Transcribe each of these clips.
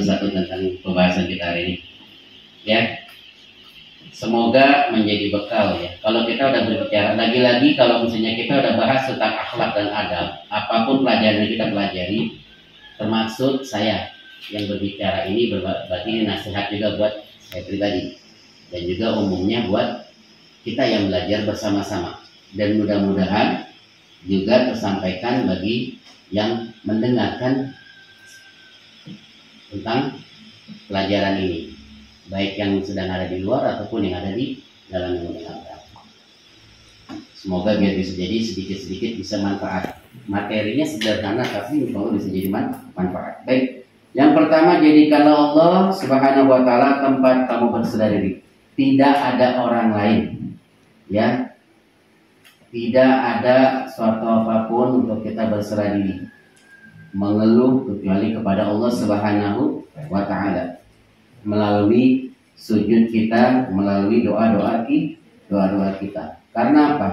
satu-satu tentang pembahasan kita hari ini. Ya, semoga menjadi bekal ya. Kalau kita udah berbicara, lagi-lagi kalau misalnya kita udah bahas tentang akhlak dan adab, apapun pelajaran yang kita pelajari, termasuk saya yang berbicara ini berarti ini nasihat juga buat saya pribadi dan juga umumnya buat kita yang belajar bersama-sama, dan mudah-mudahan juga tersampaikan bagi yang mendengarkan tentang pelajaran ini, baik yang sedang ada di luar ataupun yang ada di dalam yang mendengarkan. Semoga biar bisa jadi sedikit-sedikit bisa manfaat. Materinya sederhana tapi kalau bisa jadi manfaat. Baik. Yang pertama, jadikanlah Allah Subhanahu wa taala tempat kamu berserah diri. Tidak ada orang lain. Ya. Tidak ada suatu apapun untuk kita berserah diri. Mengeluh kecuali kepada Allah Subhanahu wa taala. Melalui sujud kita, melalui doa-doa kita. Karena apa?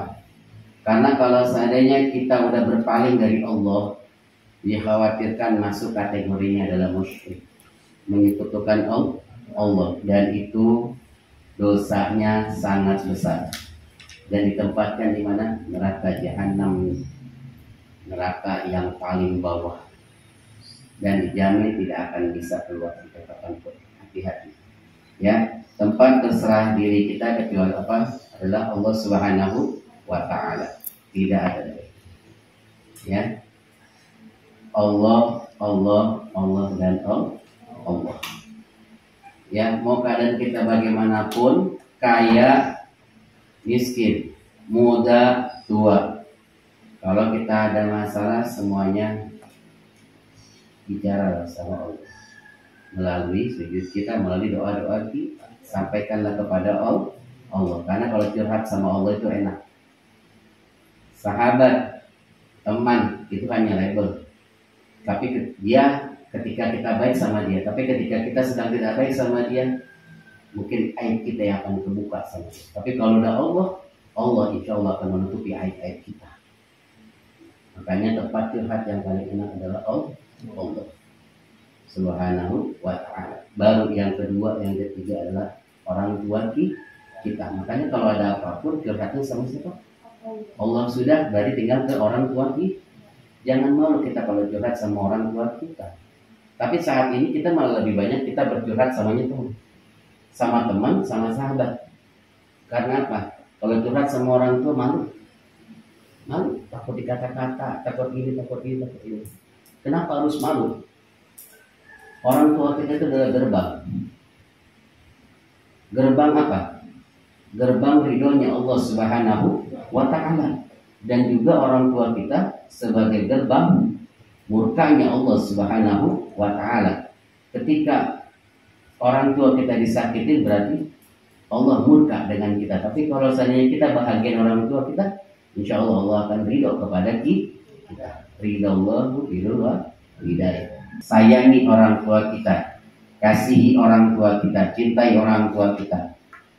Karena kalau seandainya kita udah berpaling dari Allah, dikhawatirkan masuk kategorinya adalah musyrik, menyekutukan Allah, dan itu dosanya sangat besar dan ditempatkan di mana? Neraka jahanam, neraka yang paling bawah, dan dijamin tidak akan bisa keluar sampai kapanpun. Hati-hati ya, tempat terserah diri kita kecuali apa? Adalah Allah Subhanahu wa ta'ala. Tidak ada lagi. Ya, Allah dan Allah. Ya, mau keadaan kita bagaimanapun, kaya, miskin, muda, tua, kalau kita ada masalah semuanya bicara sama Allah melalui sujud kita, melalui doa-doa kita, sampaikanlah kepada Allah. Karena kalau curhat sama Allah itu enak. Sahabat, teman itu hanya label. Tapi dia ketika kita baik sama dia, tapi ketika kita sedang tidak baik sama dia, mungkin aib kita yang akan terbuka sama dia. Tapi kalau udah Allah insya Allah akan menutupi aib-aib kita. Makanya tempat curhat yang paling enak adalah Allah Subhanahu wa ta'ala. Baru yang kedua, yang ketiga adalah orang tua kita. Makanya kalau ada apapun curhatnya sama siapa? Allah sudah, berarti tinggal ke orang tua kita. Jangan malu kita kalau curhat sama orang tua kita. Tapi saat ini kita malah lebih banyak kita bercurhat sama teman, sama sahabat. Karena apa? Kalau curhat sama orang tua malu, takut dikata-kata, takut ini. Kenapa harus malu? Orang tua kita itu adalah gerbang. Gerbang apa? Gerbang ridhonya Allah Subhanahu wa ta'ala. Dan juga orang tua kita sebagai gerbang murkanya Allah Subhanahu wa ta'ala. Ketika orang tua kita disakitin berarti Allah murka dengan kita. Tapi kalau seandainya kita bahagian orang tua kita, insya Allah akan ridho kepada kita. Ridallahu ridha. Sayangi orang tua kita, kasihi orang tua kita, cintai orang tua kita.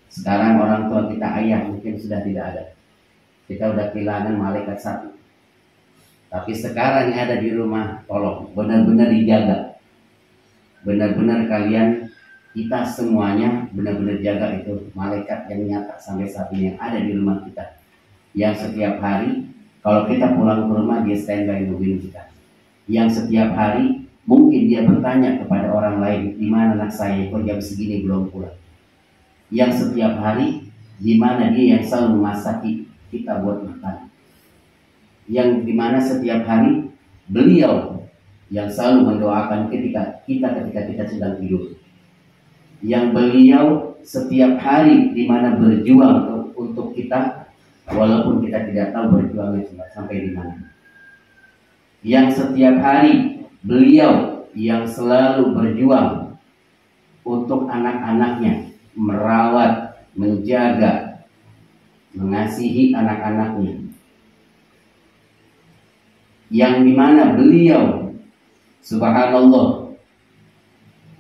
Sekarang orang tua kita ayah mungkin sudah tidak ada. Kita udah kehilangan malaikat satu. Tapi sekarang yang ada di rumah, tolong benar-benar dijaga. Benar-benar kalian, kita semuanya benar-benar jaga itu malaikat yang nyata sampai saat ini yang ada di rumah kita. Yang setiap hari kalau kita pulang ke rumah dia standby nungguin kita. Yang setiap hari mungkin dia bertanya kepada orang lain, di mana anak saya kok jam segini belum pulang. Yang setiap hari di mana dia yang selalu memasaki kita buat makan. Yang dimana setiap hari beliau yang selalu mendoakan ketika kita sedang tidur. Yang beliau setiap hari dimana berjuang untuk kita, walaupun kita tidak tahu berjuangnya sampai di mana. Yang setiap hari beliau yang selalu berjuang untuk anak-anaknya, merawat, menjaga, mengasihi anak-anaknya. Yang dimana beliau, subhanallah,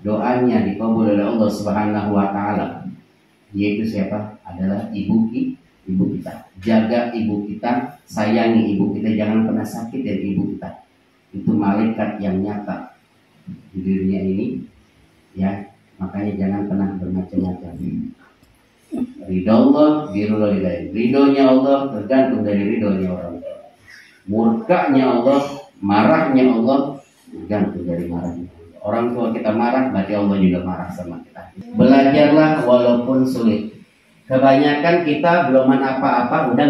doanya dikabul oleh Allah Subhanahu wa ta'ala. Yaitu siapa? Adalah ibu kita. Jaga ibu kita, sayangi ibu kita, jangan pernah sakit dari ibu kita. Itu malaikat yang nyata di dunia ini Ya, makanya jangan pernah bermacam-macam. Ridho Allah, ridho lain. Ridhonya Allah tergantung dari ridhonya orang. Murkanya Allah, marahnya Allah tergantung dari marahnya. Orang tua kita marah, berarti Allah juga marah sama kita. Belajarlah walaupun sulit. Kebanyakan kita belum apa-apa udah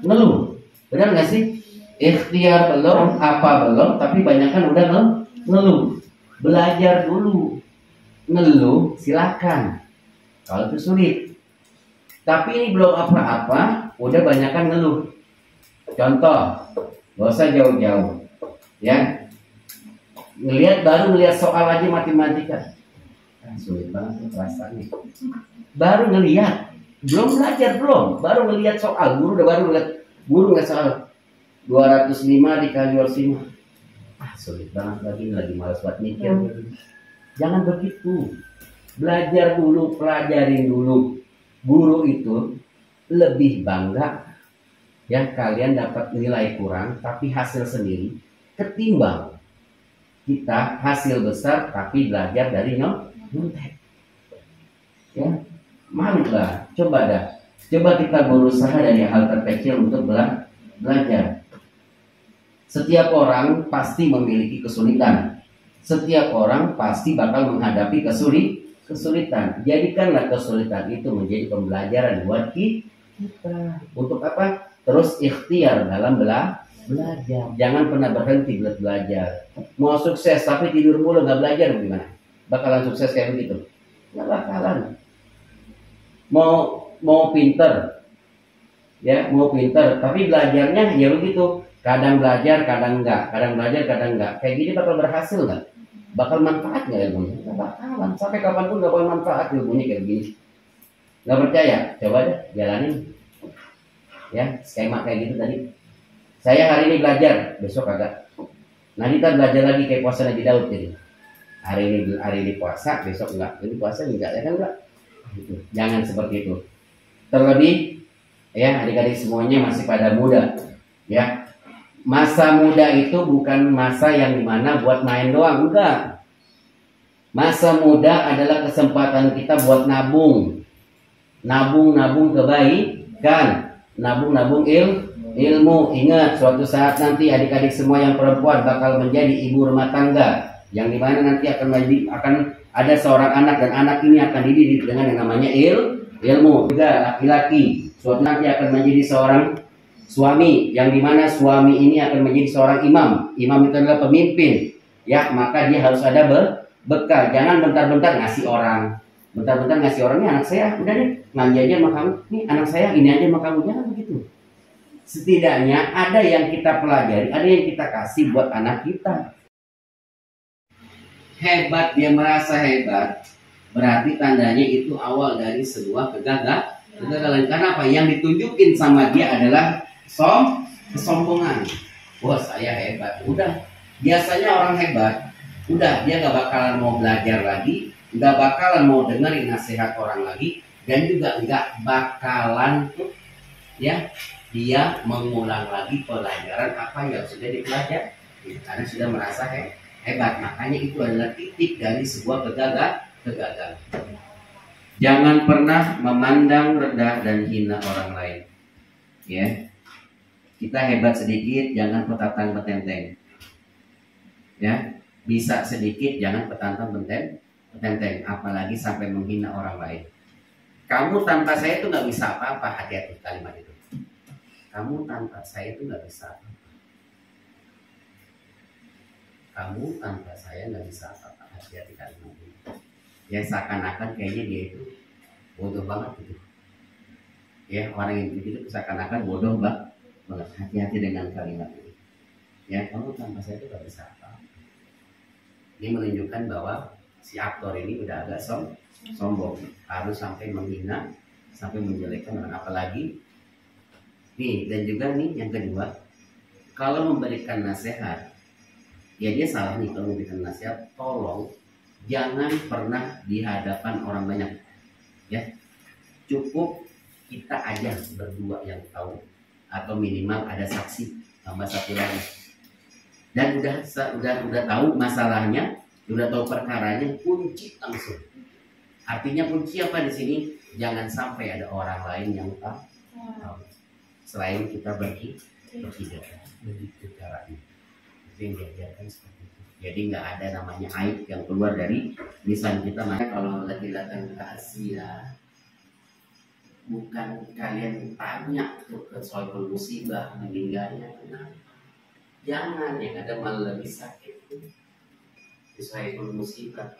ngeluh. Benar nggak sih? Ikhtiar belum, apa belum, tapi banyakan udah ngeluh. Belajar dulu. Ngeluh silakan. Kalau itu sulit. Tapi ini belum apa-apa, udah banyakan ngeluh. Contoh, gak usah jauh-jauh, ya. Baru ngelihat soal aja matematika, sulit banget rasanya. Baru ngelihat, belum belajar baru ngelihat soal. Guru ngeliat soal 205 dikali 5. Sulit banget lagi malas buat mikir. Jangan begitu. Belajar dulu, pelajarin dulu. Guru itu lebih bangga ya kalian dapat nilai kurang tapi hasil sendiri ketimbang kita hasil besar tapi belajar dari nyontek. Ya, malu lah. Coba kita berusaha dari hal terkecil untuk belajar. Setiap orang pasti memiliki kesulitan. Setiap orang pasti bakal menghadapi kesulitan. Jadikanlah kesulitan itu menjadi pembelajaran buat kita. Untuk apa? Terus ikhtiar dalam belajar. Jangan pernah berhenti belajar. Mau sukses tapi tidur mulu nggak belajar gimana? Bakalan sukses kayak begitu? Nggak bakalan. Mau pinter, ya mau pinter, tapi belajarnya ya begitu. Kadang belajar, kadang enggak. Kadang belajar, kadang enggak. Kayak gini bakal berhasil nggak? Bakal manfaat nggak ilmunya? Nggak bakalan. Sampai kapanpun nggak bakal manfaat ilmunya kayak gini. Nggak percaya? Coba deh jalanin. Ya skema kayak gitu tadi. Saya hari ini belajar, besok agak. Nanti kita belajar lagi kayak puasa Nabi Daud jadi. Hari ini puasa, besok enggak. Ini puasa enggak ya kan enggak? Gitu. Jangan seperti itu. Terlebih ya adik-adik semuanya masih pada muda. Ya. Masa muda itu bukan masa yang dimana buat main doang, enggak. Masa muda adalah kesempatan kita buat nabung kebaikan, nabung ilmu. Ingat, suatu saat nanti adik-adik semua yang perempuan bakal menjadi ibu rumah tangga, yang dimana nanti akan ada seorang anak dan anak ini akan dididik dengan yang namanya ilmu. Juga laki-laki suatu nanti akan menjadi seorang suami, yang dimana suami ini akan menjadi seorang imam. Imam itu adalah pemimpin, ya maka dia harus ada bekal. Jangan bentar-bentar ngasih orang. Ini anak saya, udah deh ngaji aja sama kamu. Nih anak saya ini aja sama kamu. Jangan begitu. Setidaknya ada yang kita pelajari, ada yang kita kasih buat anak kita. Hebat, dia merasa hebat, berarti tandanya itu awal dari sebuah kegagalan. Karena apa? Yang ditunjukin sama dia adalah kesombongan. Wah saya hebat. Udah, biasanya orang hebat, udah dia gak bakalan mau belajar lagi, gak bakalan mau dengerin nasihat orang lagi, dan juga gak bakalan ya dia mengulang lagi pelajaran apa yang sudah dipelajari karena sudah merasa hebat. Makanya itu adalah titik dari sebuah kegagalan. Jangan pernah memandang rendah dan hina orang lain. Ya, kita hebat sedikit, jangan petantang petenteng. Ya, bisa sedikit, jangan petantang petenteng, apalagi sampai menghina orang lain. Kamu tanpa saya itu nggak bisa apa-apa. Hati-hati kalimat itu. Kamu tanpa saya itu nggak bisa apa-apa. Kamu tanpa saya nggak bisa apa-apa. Hati-hati kalimat itu. Ya seakan-akan kayaknya dia itu bodoh banget gitu. Ya orang yang begitu seakan-akan bodoh banget. Hati-hati dengan kalimat ini. Ya kamu tanpa saya itu nggak bisa apa-apa. Ini menunjukkan bahwa si aktor ini udah agak sombong, harus sampai menghina, sampai menjelekkan orang. Apalagi nih, dan juga nih yang kedua, kalau memberikan nasihat, ya dia salah nih kalau memberikan nasihat, tolong jangan pernah di hadapan orang banyak. Ya, cukup kita aja berdua yang tahu, atau minimal ada saksi tambah satu lagi. Dan udah tahu masalahnya, Sudah tahu perkaranya, kunci langsung. Artinya kunci apa di sini? Jangan sampai ada orang lain yang tahu. Selain kita bertiga. Begitu caranya. Itu yang diajarkan seperti itu. Jadi nggak ada namanya aib yang keluar dari lisan kita. Maka kalau lagi datang ke Asia, bukan kalian tanya tuh ke soal musibah meninggalnya, jangan, yang ada malah lebih sakit. Soal musibah,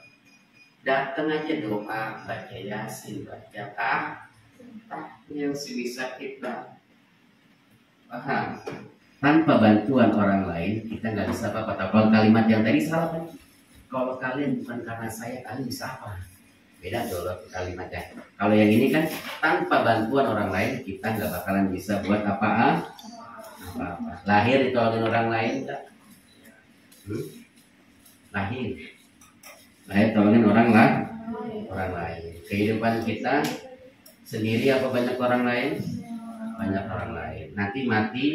datang aja doa, baca yasin, baca yang bisa kita paham. Tanpa bantuan orang lain kita nggak bisa apa-apa. Kalau kalimat yang tadi salah kan? Kalau kalian bukan karena saya, kalian bisa apa? Beda dulu kalimatnya. Kalau yang ini kan tanpa bantuan orang lain kita nggak bakalan bisa buat apa-apa. Lahir ditolongin orang lain tak? Lahir tolongin orang lain. Kehidupan kita sendiri apa banyak orang lain? Banyak orang lain. Nanti mati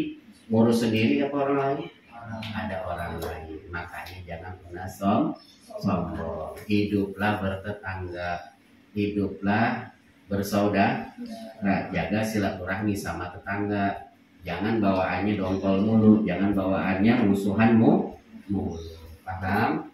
ngurus sendiri apa orang lain? Ada orang lain. Makanya jangan pernah sombong. Hiduplah bertetangga, hiduplah bersaudara, jaga silaturahmi sama tetangga. Jangan bawaannya dongkol mulu, jangan bawaannya musuhan mulu. Paham?